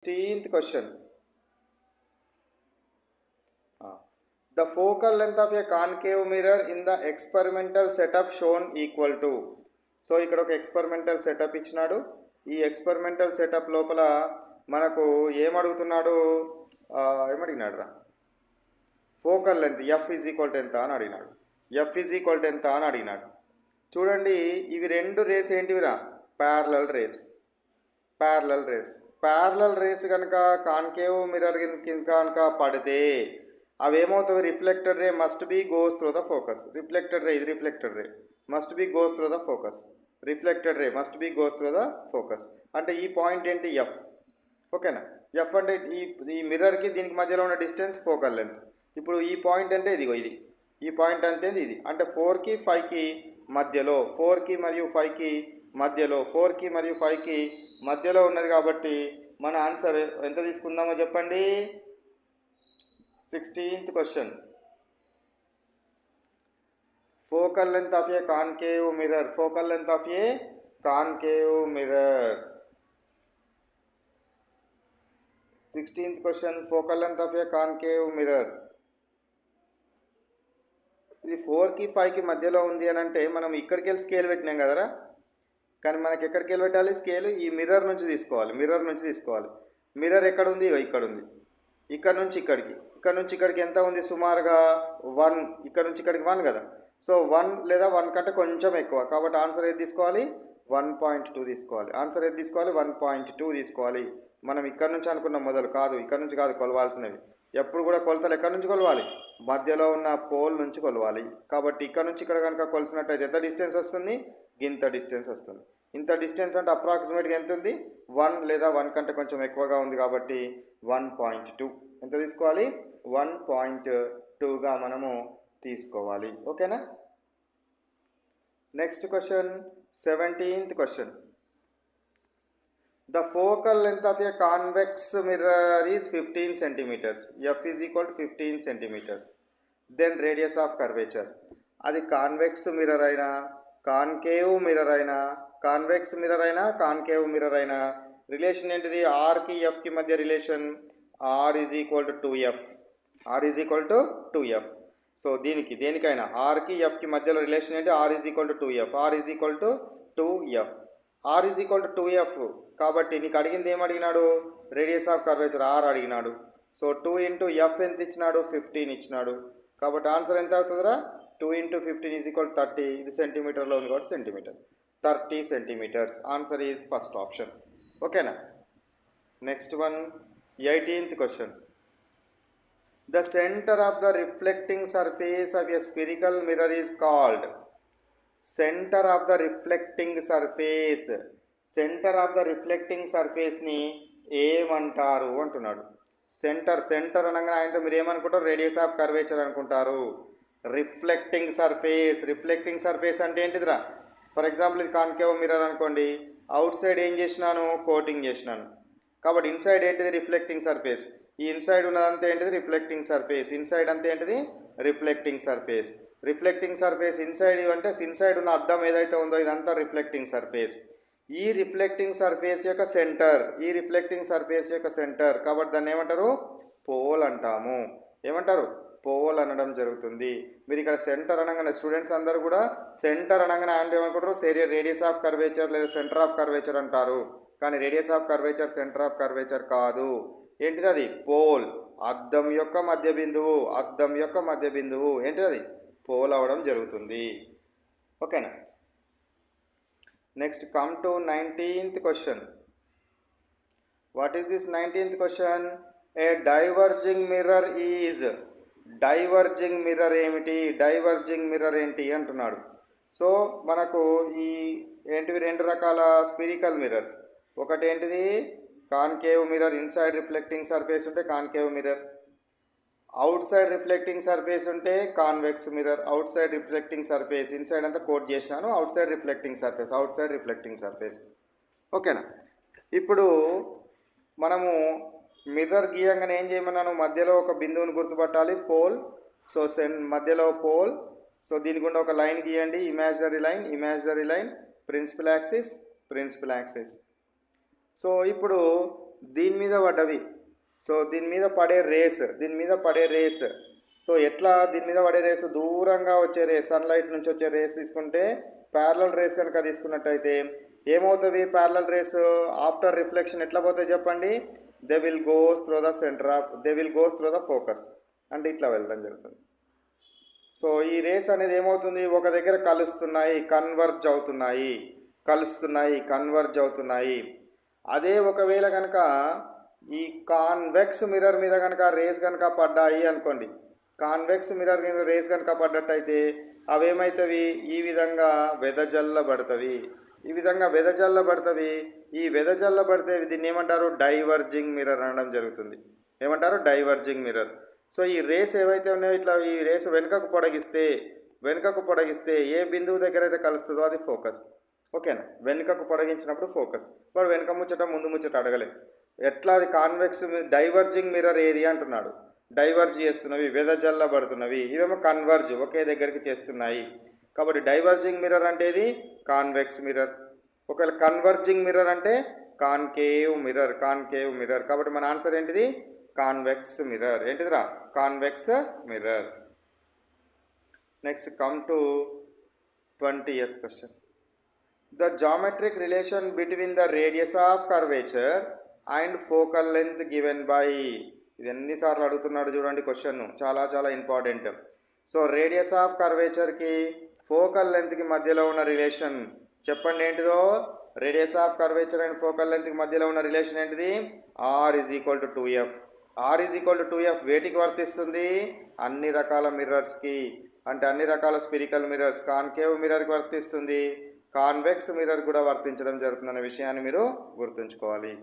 16th question. The focal length of a concave mirror in the experimental setup shown equal to. So ఇక్కడ ఒక experimental setup ఇచ్చినాడు. ఈ experimental setup లోపల మనకు ఏమడుగుతున్నాడు, ఏమడిగినాడు రా, focal length F is equal to ఎంత అని అడిగినాడు. ఎఫ్ ఈజ్ ఈక్వల్ టు ఎంత అని అడిగినాడు. చూడండి, ఇవి రెండు రేస్ ఏంటివిరా, ప్యారలల్ రేస్. ప్యారలల్ రేస్ కనుక కాన్కేవ్ మిర్రర్ కనుక పడితే అవేమవుతుంది, reflected ray must be goes through the focus. Reflected ray, ఇది reflected ray must be goes through the focus. Reflected ray must be goes through the focus. అంటే ఈ point ఏంటి, F. ఓకేనా, F అంటే ఈ మిర్రర్కి దీనికి మధ్యలో ఉన్న డిస్టెన్స్ ఫోకల్ లెంత్. ఇప్పుడు ఈ పాయింట్ అంటే ఇదిగో ఇది, ఈ పాయింట్ అంటే ఇది. అంటే 4కి 5కి మధ్యలో, 4కి మరియు 5కి మధ్యలో, 4కి మరియు 5కి మధ్యలో ఉన్నది. కాబట్టి మన ఆన్సర్ ఎంత తీసుకుందామో చెప్పండి. 16th question. Focal length of a concave mirror. Focal length of a concave mirror. 16th question. Focal length of a concave mirror. ఇది 4కి 5కి మధ్యలో ఉంది అని అంటే మనం ఇక్కడికి వెళ్ళి స్కేల్ పెట్టినాం కదరా. కానీ మనకి ఎక్కడికి వెళ్ళి పెట్టాలి స్కేల్, ఈ మిర్రర్ నుంచి తీసుకోవాలి. మిర్రర్ ఎక్కడ ఉంది, ఇక్కడ ఉంది. ఇక్కడ నుంచి ఇక్కడికి ఎంత ఉంది, సుమారుగా 1. ఇక్కడ నుంచి ఇక్కడికి 1 కదా. సో 1 లేదా 1 కంటే కొంచెం ఎక్కువ. కాబట్టి ఆన్సర్ ఏది తీసుకోవాలి, 1.2 తీసుకోవాలి. ఆన్సర్ ఏది తీసుకోవాలి, 1.2 తీసుకోవాలి. మనం ఇక్కడ నుంచి అనుకున్న మొదలు కాదు, ఇక్కడ నుంచి కాదు కొలవాల్సినవి. ఎప్పుడు కూడా కొలతలు ఎక్కడి నుంచి కొలవాలి, మధ్యలో ఉన్న పోల్ నుంచి కొలవాలి. కాబట్టి ఇక్కడ నుంచి ఇక్కడ కనుక కొలిసినట్టయితే ఎంత డిస్టెన్స్ వస్తుంది, ఇంత డిస్టెన్స్ వస్తుంది. ఇంత డిస్టెన్స్ అంటే అప్రాక్సిమేట్గా ఎంత ఉంది, 1 లేదా 1 కంటే కొంచెం ఎక్కువగా ఉంది. కాబట్టి 1.2 ఎంత తీసుకోవాలి, 1.2గా మనము తీసుకోవాలి. ఓకేనా. Next question, 17th question. The focal length of a convex mirror is 15 centimeters. F is equal to 15 centimeters. Then radius of curvature. అది కాన్వెక్స్ మిర్రర్ అయినా, కాన్కేవ్ మిర్రర్ అయినా, కాన్వెక్స్ మిర్రర్ అయినా, కాన్కేవ్ మిర్రర్ అయినా, రిలేషన్ ఏంటిది, ఆర్కి ఎఫ్కి మధ్య relation R is equal to 2F. R is equal to 2F. So దేనికైనా ఆర్కి ఎఫ్కి మధ్యలో relation ఏంటి, R is equal to 2F. R is equal to 2F. R is equal to 2F. కాబట్టి నీకు అడిగింది ఏమడిగినాడు, radius of curvature R అడిగినాడు. So 2 into F ఎంత ఇచ్చినాడు, 15 ఇచ్చినాడు. కాబట్టి ఆన్సర్ ఎంత అవుతుందిరా, 2 ఇంటూ 15 ఈజ్ ఈక్వల్ 30. ఇది సెంటీమీటర్లో ఉంది కాబట్టి centimetre, 30 centimetres. Answer is first option. ఓకేనా. Next one, 18th question. The center of the reflecting surface of a spherical mirror is called. Center of the reflecting surface. Center of the reflecting surface ని ఏమంటారు అంటున్నాడు. Centre అనగానే ఆయనతో మీరు ఏమనుకుంటారు, radius of curvature అనుకుంటారు. Reflecting surface అంటే ఏంటిదిరా, ఫర్ ఎగ్జాంపుల్ ఇది కాన్కేవ్ మిర్రర్ అనుకోండి. అవుట్ సైడ్ ఏం చేసినాను, కోటింగ్ చేసినాను. కాబట్టి ఇన్సైడ్ ఏంటిది, రిఫ్లెక్టింగ్ సర్ఫేస్. ఈ ఇన్సైడ్ ఉన్నదంతా ఏంటిది, రిఫ్లెక్టింగ్ సర్ఫేస్. ఇన్సైడ్ అంతా ఏంటిది, రిఫ్లెక్టింగ్ సర్ఫేస్. ఇన్సైడ్ అంటే ఇన్సైడ్ ఉన్న అద్దం ఏదైతే ఉందో ఇదంతా రిఫ్లెక్టింగ్ సర్ఫేస్. ఈ రిఫ్లెక్టింగ్ సర్ఫేస్ యొక్క సెంటర్. కాబట్టి దాన్ని ఏమంటారు, పోల్ అంటాము. ఏమంటారు, పోల్ అనడం జరుగుతుంది. మీరు ఇక్కడ సెంటర్ అనగానే స్టూడెంట్స్ అందరూ కూడా సెంటర్ అనగానే అంటే ఏమనుకుంటారు, రేడియస్ ఆఫ్ కర్వేచర్ లేదా సెంటర్ ఆఫ్ కర్వేచర్ అంటారు. కానీ radius of curvature, centre of curvature కాదు. ఏంటిది అది, పోల్. అద్దం యొక్క మధ్య బిందువు ఏంటిది, అది పోల్ అవడం జరుగుతుంది. ఓకేనా. Next come to 19th question. What is this 19th question? A diverging mirror is. Diverging mirror ఏమిటి, డైవర్జింగ్ మిర్రర్ ఏంటి అంటున్నాడు. సో మనకు ఈ ఏంటివి, 2 రకాల స్పిరికల్ మిర్రర్స్. ఒకటి ఏంటిది, concave mirror. Inside reflecting surface ఉంటే concave mirror. Outside reflecting surface ఉంటే convex mirror. Outside reflecting surface, inside అంతా కోట్ చేసినాను. Outside reflecting surface. ఓకేనా. ఇప్పుడు మనము మిర్రర్ గీయంగానే ఏం చేయమన్నాను, మధ్యలో ఒక బిందువుని గుర్తుపట్టాలి, పోల్. సో మధ్యలో పోల్. సో దీని గుండా ఒక లైన్ గీయండి, imaginary line, principal axis. So ఇప్పుడు దీని మీద పడ్డవి. సో దీని మీద పడే రేస్ సో ఎట్లా దీని మీద పడే రేస్ దూరంగా వచ్చే రేస్, సన్లైట్ నుంచి వచ్చే రేస్ తీసుకుంటే ప్యారలల్ రేస్ కనుక తీసుకున్నట్టయితే ఏమవుతుంది? ప్యారలల్ రేస్ ఆఫ్టర్ రిఫ్లెక్షన్ ఎట్లా పోతాయి చెప్పండి? They will goes through the focus, అంటే ఇట్లా వెళ్ళడం జరుగుతుంది. సో ఈ రేస్ అనేది ఏమవుతుంది? ఒక దగ్గర కన్వర్జ్ అవుతున్నాయి. అదే ఒకవేళ కనుక ఈ కాన్వెక్స్ మిర్రర్ మీద కనుక రేస్ కనుక పడ్డాయి అనుకోండి, కాన్వెక్స్ మిర్రర్ మీద రేస్ కనుక పడ్డట్టయితే అవేమవుతాయి? ఈ విధంగా వెదజల్లబడతవి. ఈ వెదజల్లబడితే దీన్ని ఏమంటారు? డైవర్జింగ్ మిర్రర్ అనడం జరుగుతుంది. ఏమంటారు? Diverging mirror. సో ఈ రేస్ ఏవైతే ఉన్నాయో ఇట్లా ఈ రేస్ వెనుకకు పొడిగిస్తే ఏ బిందువు దగ్గర అయితే కలుస్తుందో అది ఫోకస్. ఓకేనా? వెనుకకు పొడిగించినప్పుడు ఫోకస్. వాడు వెనుక ముచ్చట ముందు ముచ్చట అడగలే. ఎట్లా అది కాన్వెక్స్ డైవర్జింగ్ మిర్రర్ ఏది అంటున్నాడు. డైవర్జ్ చేస్తున్నవి, వెదజల్లబడుతున్నవి, ఇవేమో కన్వర్జ్ ఒకే దగ్గరికి చేస్తున్నాయి. కాబట్టి డైవర్జింగ్ మిర్రర్ అంటే ఇది కాన్వెక్స్ మిర్రర్. ఒకవేళ కన్వర్జింగ్ మిర్రర్ అంటే కాన్కేవ్ మిర్రర్. కాబట్టి మన ఆన్సర్ ఏంటిది? Convex mirror. ఏంటిదిరా? Convex mirror. Next come to 20th question. The geometric relation between the radius of curvature and focal length given by. ఇది ఎన్నిసార్లు అడుగుతున్నాడు చూడండి క్వశ్చన్, చాలా ఇంపార్టెంట్. సో రేడియస్ ఆఫ్ కర్వేచర్కి ఫోకల్ లెంత్కి మధ్యలో ఉన్న రిలేషన్ చెప్పండి ఏంటిదో? Radius of curvature and focal లెంత్కి మధ్యలో ఉన్న రిలేషన్ ఏంటిది? R = 2F. R = 2F వేటికి వర్తిస్తుంది? అన్ని రకాల మిర్రర్స్కి, అంటే అన్ని రకాల స్పిరికల్ మిర్రర్స్. కాన్కేవ్ మిర్రర్కి వర్తిస్తుంది, కాన్వెక్స్ మిర్రర్ కూడా వర్తించడం జరుగుతుందనే విషయాన్ని మీరు గుర్తుంచుకోవాలి.